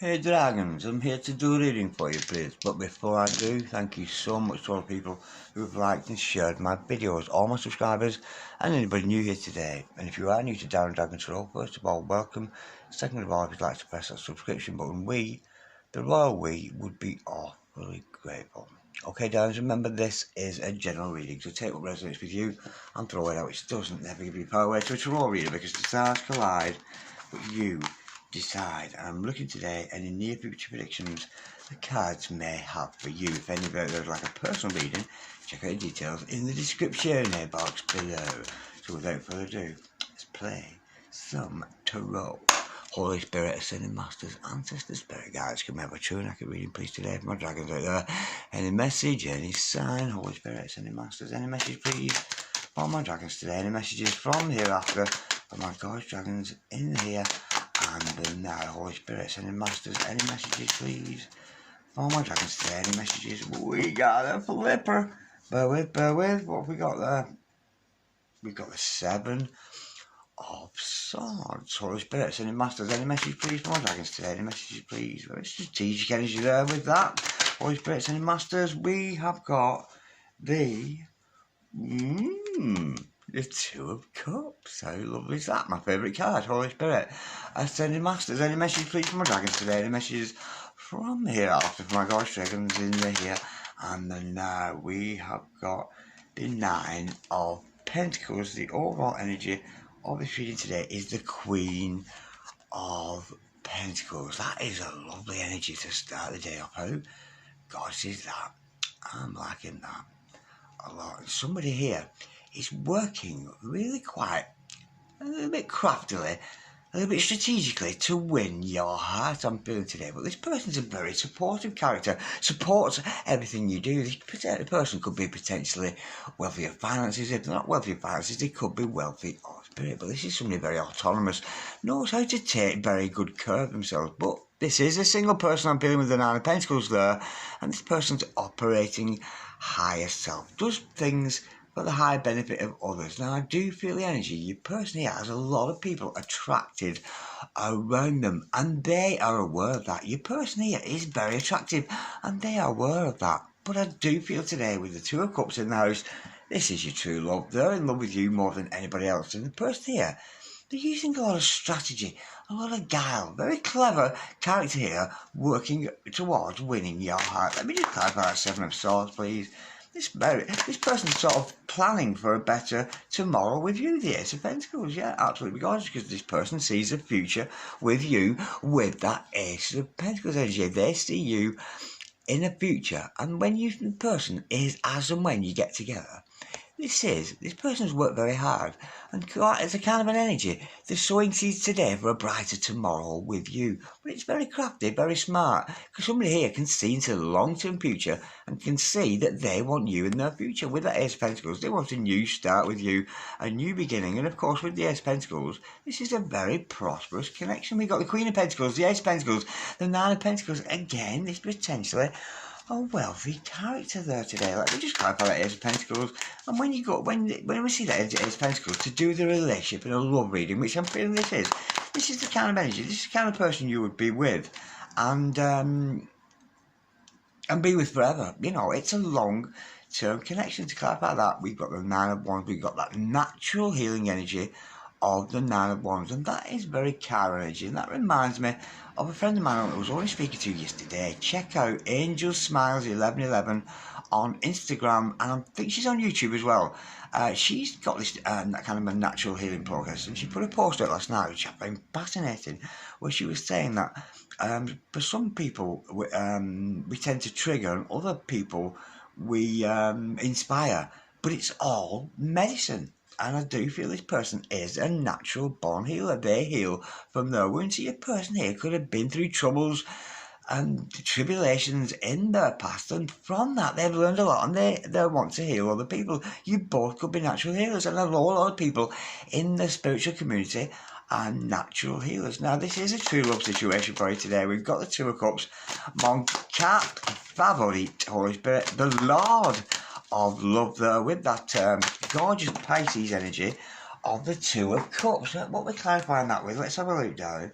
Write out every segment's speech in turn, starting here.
Hey Dragons, I'm here to do a reading for you please, but before I do, thank you so much to all the people who have liked and shared my videos, all my subscribers and anybody new here today. And if you are new to Darren Dragon's Tarot, first of all, welcome. Second of all, if you'd like to press that subscription button, the royal we, would be awfully grateful. Okay Darrens, remember this is a general reading, so take what resonates with you and throw it out which doesn't. Never give you power away to a tarot reader because the stars collide, but you decide. And I'm looking today at any near future predictions the cards may have for you. If any of those like a personal reading, check out the details in the description box below. So without further ado, let's play some tarot. Holy Spirit, Ascending Masters, Ancestor Spirit Guides, can we have a true and accurate reading please today for my dragons out there? Any message, any sign, Holy Spirit, Ascending Masters, any message please for my dragons today? Any messages from hereafter for my gorgeous dragons in here and now? Holy Spirit, Ascending Masters, any messages please for my dragons today? Any messages? We got a flipper. Bear with. What have we got there? We've got the Seven of Swords. Holy Spirit, Ascending Masters, any message please for my dragons today? Any messages please? Very strategic energy there with that. Holy Spirit, Ascending Masters, we have got the Two of Cups. How lovely is that? My favourite card. Holy Spirit, Ascending Masters, any message please for my dragons today? Any messages from here after for my gorgeous dragons in the here? And then now we have got the Nine of Pentacles. The overall energy of this reading today is the Queen of Pentacles. That is a lovely energy to start the day off. How gosh is that? I'm liking that a lot. Somebody here is working really quite a little bit craftily, a little bit strategically to win your heart, I'm feeling today. But this person's a very supportive character, supports everything you do. This person could be potentially wealthy of finances. If they're not wealthy of finances, they could be wealthy of spirit. But this is somebody very autonomous, knows how to take very good care of themselves. But this is a single person I'm dealing with the Nine of Pentacles there, and this person's operating higher self, does things for the high benefit of others. Now, I do feel the energy. Your person here has a lot of people attracted around them, and they are aware of that. Your person here is very attractive, and they are aware of that. But I do feel today, with the Two of Cups in the house, this is your true love. They're in love with you more than anybody else. And the person here, they're using a lot of strategy, a lot of guile. Very clever character here, working towards winning your heart. Let me just clarify that Seven of Swords, please. This person's sort of planning for a better tomorrow with you, the Ace of Pentacles. Yeah, absolutely gorgeous, because this person sees a future with you with that Ace of Pentacles energy. They see you in a future, and when you the person is as and when you get together, this person's worked very hard, and it's a kind of an energy. They're sowing seeds today for a brighter tomorrow with you. But it's very crafty, very smart, because somebody here can see into the long-term future and can see that they want you in their future. With that Ace of Pentacles, they want a new start with you, a new beginning. And of course, with the Ace of Pentacles, this is a very prosperous connection. We've got the Queen of Pentacles, the Ace of Pentacles, the Nine of Pentacles. Again, this potentially a wealthy character there today. Let me just clarify that Ace of Pentacles. And when we see that Ace of Pentacles, to do the relationship and a love reading, which I'm feeling this is the kind of energy, this is the kind of person you would be with, and be with forever. You know, it's a long-term connection. To clarify that, we've got the Nine of Wands, we've got that natural healing energy of the Nine of Wands, and that is very car energy. And that reminds me of a friend of mine I was only speaking to yesterday. Check out Angel Smiles 1111 on Instagram, and I think she's on YouTube as well. She's got this kind of a natural healing progress, and she put a post out last night which I found fascinating, where she was saying that for some people we tend to trigger, and other people we inspire, but it's all medicine. And I do feel this person is a natural born healer. They heal from their wounds. So your person here could have been through troubles and tribulations in their past, and from that they've learned a lot, and they want to heal other people. You both could be natural healers, and a lot of people in the spiritual community are natural healers. Now, this is a true love situation for you today. We've got the Two of Cups, Mon Cat Favorit, Holy Spirit, the Lord of love there, with that gorgeous Pisces energy of the Two of Cups. What we're clarifying that with, let's have a look down.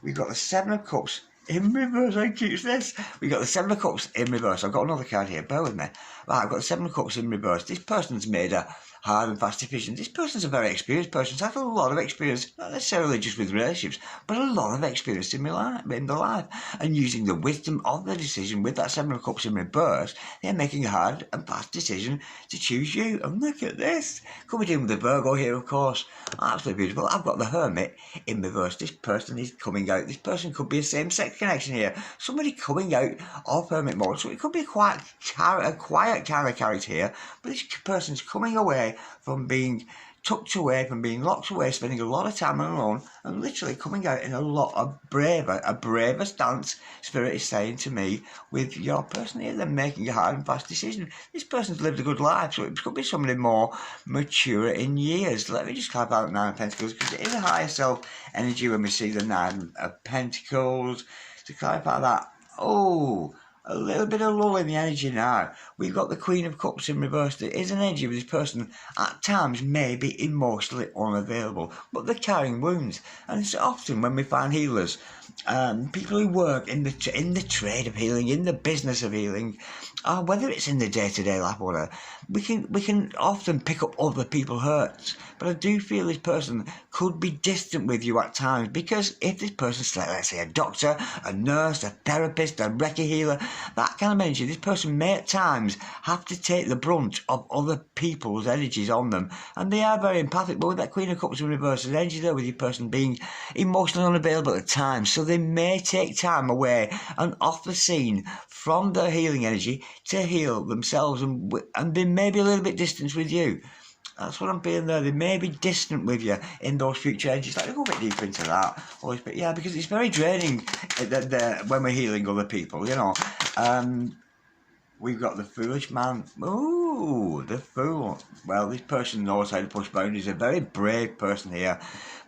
We've got the Seven of Cups in reverse. How cute is this? We've got the Seven of Cups in reverse. I've got another card here, bear with me. Right, I've got the Seven of Cups in reverse. This person's made a hard and fast decision. This person's a very experienced person. He's had a lot of experience, not necessarily just with relationships, but a lot of experience in their life. And using the wisdom of the decision with that Seven of Cups in reverse, they're making a hard and fast decision to choose you. And look at this. Could be dealing with the Virgo here, of course. Absolutely beautiful. I've got the Hermit in reverse. This person is coming out. This person could be a same-sex connection here. Somebody coming out of Hermit mode. So it could be a quiet kind of character here. But this person's coming away from being tucked away, from being locked away, spending a lot of time alone, and literally coming out in a braver stance. Spirit is saying to me, with your person here, they're making a hard and fast decision. This person's lived a good life, so it could be somebody more mature in years. Let me just clarify out Nine of Pentacles, because it is a higher self energy when we see the Nine of Pentacles. To clarify that, a little bit of lull in the energy now. We've got the Queen of Cups in reverse. There is an energy with this person at times may be emotionally unavailable, but they're carrying wounds. And it's often when we find healers, people who work in the trade of healing, in the business of healing, whether it's in the day-to-day life or whatever, we can often pick up other people's hurts. But I do feel this person could be distant with you at times, because if this person's, let's say, a doctor, a nurse, a therapist, a Reiki healer, that kind of energy, this person may at times have to take the brunt of other people's energies on them. And they are very empathic, but with that Queen of Cups in reverse, there's energy there with your person being emotionally unavailable at times. So they may take time away and off the scene from their healing energy to heal themselves, and they may be a little bit distant with you. That's what I'm feeling there. They may be distant with you in those future energies. Like, go a bit deeper into that. Yeah, because it's very draining when we're healing other people, you know. We've got the Foolish Man. Ooh, the Fool. Well, this person knows how to push boundaries. A very brave person here.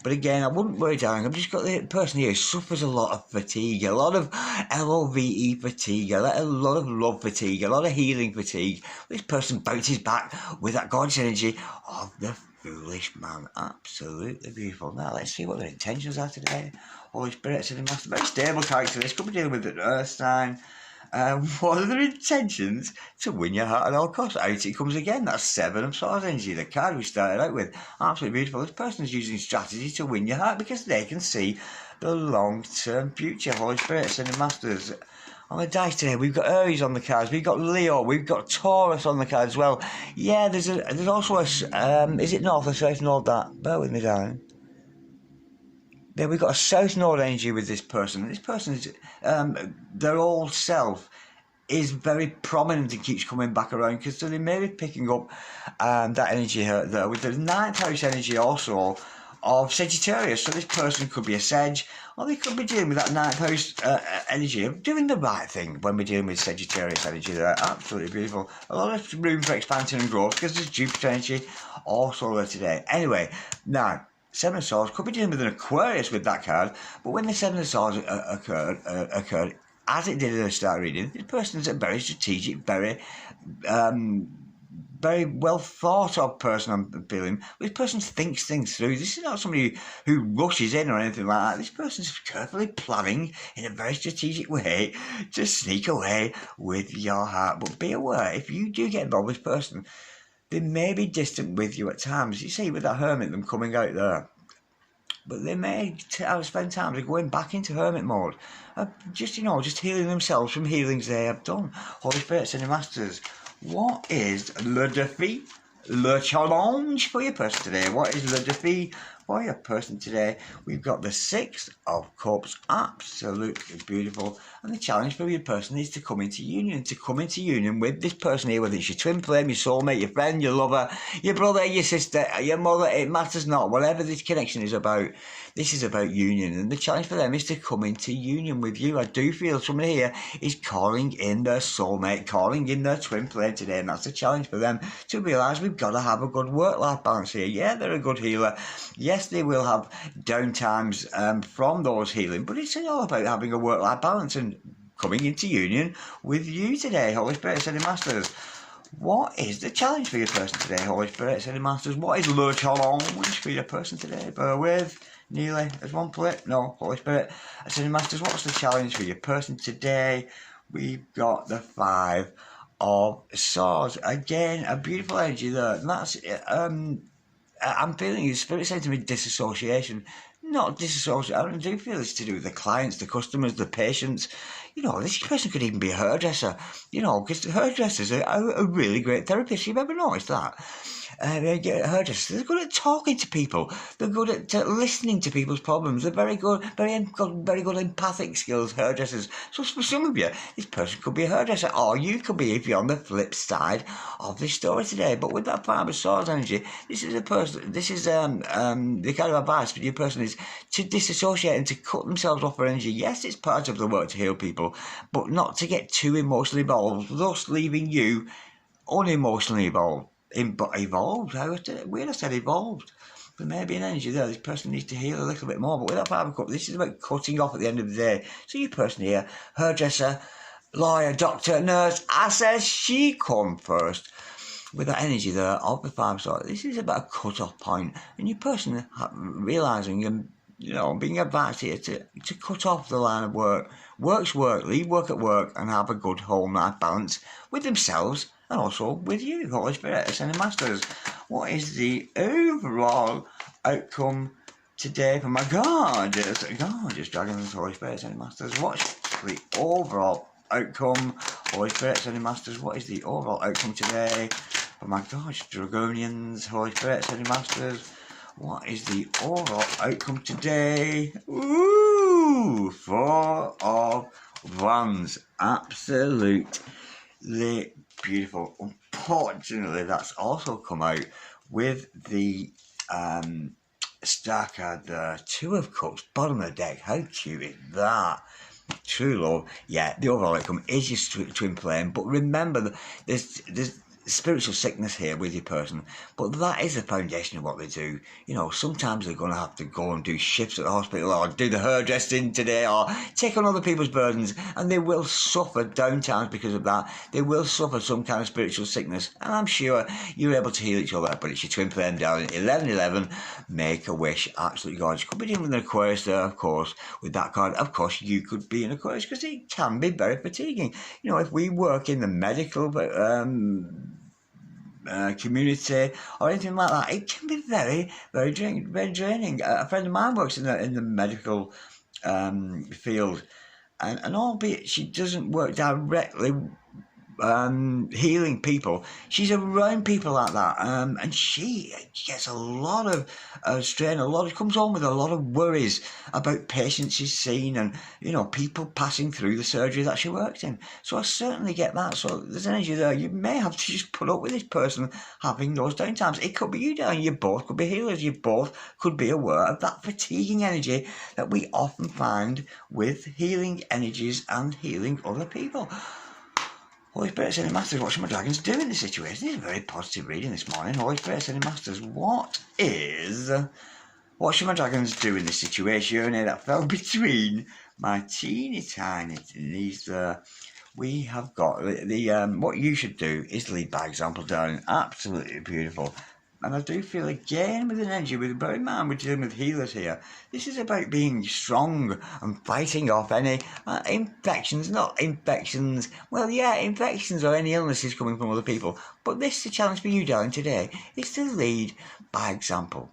But again, I wouldn't worry, darling. I've just got the person here who suffers a lot of fatigue, a lot of LOVE fatigue, a lot of love fatigue, a lot of healing fatigue. This person bounces back with that gorgeous energy of the Foolish Man. Absolutely beautiful. Now, let's see what their intentions are today. Holy Spirit, City Master. Very stable character. This could be dealing with an earth sign. What are their intentions? To win your heart at all costs. Out it comes again. That's Seven of Swords energy, the card we started out with. Absolutely beautiful. This person's using strategy to win your heart because they can see the long-term future. Holy Spirit, Ascended Masters. On the dice today, we've got Aries on the cards, we've got Leo, we've got Taurus on the cards as well. Yeah, there's also a, is it North or South Node that? Bear with me, darling. Then we've got a South Node energy with this person. This person's, their old self is very prominent and keeps coming back around, because so they may be picking up that energy there with the ninth house energy also of Sagittarius. So this person could be a Sag, or they could be dealing with that ninth house energy of doing the right thing when we're dealing with Sagittarius energy there. Absolutely beautiful. A lot of room for expansion and growth because there's Jupiter energy also there today. Anyway, now, Seven of Swords could be dealing with an Aquarius with that card, but when the Seven of Swords occurred, as it did at the start reading, this person's a very strategic, very well thought of person, I'm feeling. This person thinks things through. This is not somebody who rushes in or anything like that. This person's carefully planning in a very strategic way to sneak away with your heart. But be aware, if you do get involved with this person, they may be distant with you at times. You see with that Hermit, them coming out there. But they may spend time going back into Hermit mode. Just healing themselves from healings they have done. Holy Spirit, Senior Masters, what is le défi, le challenge for your person today? What is le défi for your person today? We've got the Six of Cups, absolutely beautiful. And the challenge for your person is to come into union with this person here, whether it's your twin flame, your soulmate, your friend, your lover, your brother, your sister, your mother, it matters not. Whatever this connection is about, this is about union. And the challenge for them is to come into union with you. I do feel somebody here is calling in their soulmate, calling in their twin flame today. And that's the challenge for them, to realise we've got to have a good work-life balance here. Yeah, they're a good healer. Yes, they will have downtimes from those healing, but it's all about having a work-life balance and coming into union with you today. Holy Spirit, Ascended Masters, What is the challenge for your person today, Holy Spirit? Ascending Masters, what is low challenge for your person today? Bear with. Nearly as one flip. No, Holy Spirit. Ascending Masters, what's the challenge for your person today? We've got the Five of Swords. Again, a beautiful energy there. And that's I'm feeling your spirit saying to me disassociation. Not disassociation. I do feel it's to do with the clients, the customers, the patients. You know, this person could even be a hairdresser. You know, because hairdressers are a really great therapists. You've ever noticed that? Hairdressers, they're good at talking to people. They're good at listening to people's problems. They're very good, very good empathic skills, hairdressers. So for some of you, this person could be a hairdresser, or you could be if you're on the flip side of this story today. But with that Five of Swords energy, this is a person. This is the kind of advice for your person is to disassociate and to cut themselves off their energy. Yes, it's part of the work to heal people, but not to get too emotionally involved, thus leaving you unemotionally involved. Evolved. Weird I said evolved. There may be an energy there. This person needs to heal a little bit more. But with that Five of Cups, this is about cutting off at the end of the day. So your person here, hairdresser, lawyer, doctor, nurse, I said she come first. With that energy there of the Five of Swords, this is about a cut-off point. And your person realising and being advised here to cut off the line of work. Work's work, leave work at work and have a good home life balance with themselves and also with you, Holy Spirit, Ascending Masters. What is the overall outcome today for my gorgeous dragons, Holy Spirit, Ascending Masters? What's the overall outcome, Holy Spirit, Ascending Masters? What is the overall outcome today for my gorgeous dragonians, Holy Spirit, Ascending Masters? What is the overall outcome today? Ooh, Four of Wands. Absolutely beautiful. Unfortunately, that's also come out with the star card, the Two of Cups, bottom of the deck. How cute is that? True love. Yeah, the overall outcome is your twin flame, but remember, there's spiritual sickness here with your person, but that is the foundation of what they do. Sometimes they're going to have to go and do shifts at the hospital or do the hairdressing today or take on other people's burdens, and they will suffer downtimes because of that. They will suffer some kind of spiritual sickness, and I'm sure you're able to heal each other. But it's your twin flame, darling. 1111, make a wish. Absolutely gorgeous. Could be dealing with an Aquarius there, of course, with that card. Of course, you could be an Aquarius because it can be very fatiguing. If we work in the medical community or anything like that, it can be very, very draining. A friend of mine works in the medical field, and albeit she doesn't work directly healing people, she's around people like that, and she gets a lot of strain. Comes home with a lot of worries about patients she's seen, and people passing through the surgery that she works in. So I certainly get that. So there's energy there. You may have to just put up with this person having those downtimes. It could be you, darling. You both could be healers. You both could be aware of that fatiguing energy that we often find with healing energies and healing other people. Holy Spirit, Ascending Masters, what should my dragons do in this situation? This is a very positive reading this morning. Holy Spirit, Ascending Masters, what should my dragons do in this situation? That fell between my teeny tiny knees there. We have got what you should do is lead by example, darling. Absolutely beautiful. And I do feel again with an energy, bear in mind we're dealing with healers here. This is about being strong and fighting off any infections, infections or any illnesses coming from other people. But this is a challenge for you, darling, today, is to lead by example.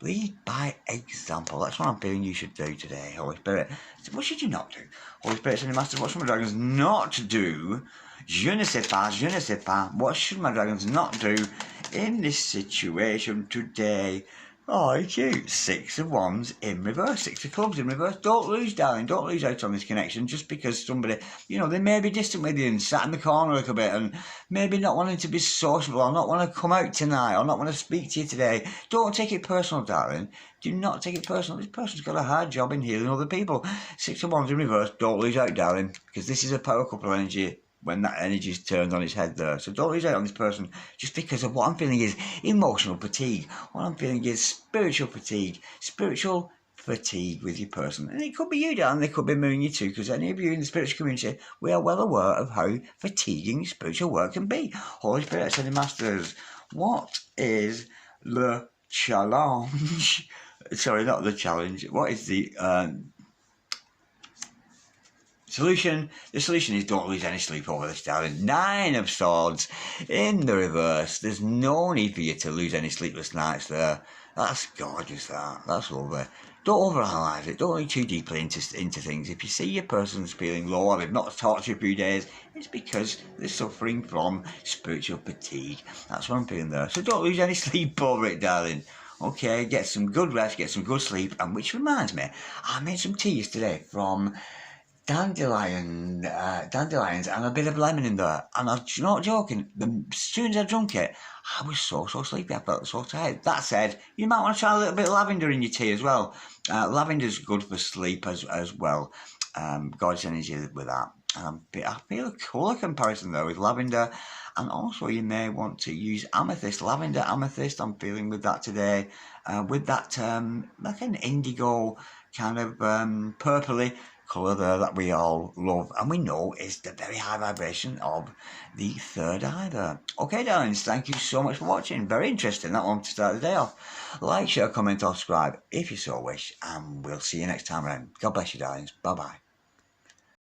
Lead by example. That's what I'm feeling you should do today, Holy Spirit. So what should you not do? Holy Spirit, Ascending Master, what should my dragons not do? Je ne sais pas. What should my dragons not do in this situation today? Oh, cute. Six of Wands in reverse. Six of Clubs in reverse. Don't lose, darling. Don't lose out on this connection just because somebody, they may be distant with you and sat in the corner a little bit and maybe not wanting to be sociable or not want to come out tonight or not want to speak to you today. Don't take it personal, darling. Do not take it personal. This person's got a hard job in healing other people. Six of Wands in reverse. Don't lose out, darling, because this is a power couple energy when that energy is turned on its head there. So don't lose out on this person just because of what I'm feeling is emotional fatigue. What I'm feeling is spiritual fatigue, spiritual fatigue with your person. And it could be you, darling, it could be me and you too, because any of you in the spiritual community, we are well aware of how fatiguing spiritual work can be. Holy Spirit, Ascended Masters, what is the challenge? Sorry, not the challenge. What is the solution? The solution is don't lose any sleep over this, darling. 9 of Swords in the reverse. There's no need for you to lose any sleepless nights there. That's gorgeous, that. That's lovely. Don't overanalyze it. Don't look too deeply into things. If you see your person's feeling low or they've not talked to you for a few days, it's because they're suffering from spiritual fatigue. That's what I'm feeling there. So don't lose any sleep over it, darling. Okay, get some good rest, get some good sleep. And which reminds me, I made some tea yesterday from dandelions and a bit of lemon in there, and I'm not joking, as soon as I drunk it, I was so sleepy, I felt so tired. That said, you might want to try a little bit of lavender in your tea as well. Lavender's good for sleep as well. God's energy with that. I feel a colour comparison there with lavender, and also you may want to use amethyst, lavender amethyst. I'm feeling with that today, with that like an indigo kind of purpley colour there that we all love and we know is the very high vibration of the third eye there. Okay, darlings, thank you so much for watching. Very interesting, that one to start the day off. Like, share, comment or subscribe if you so wish, and we'll see you next time around. God bless you, darlings. Bye bye.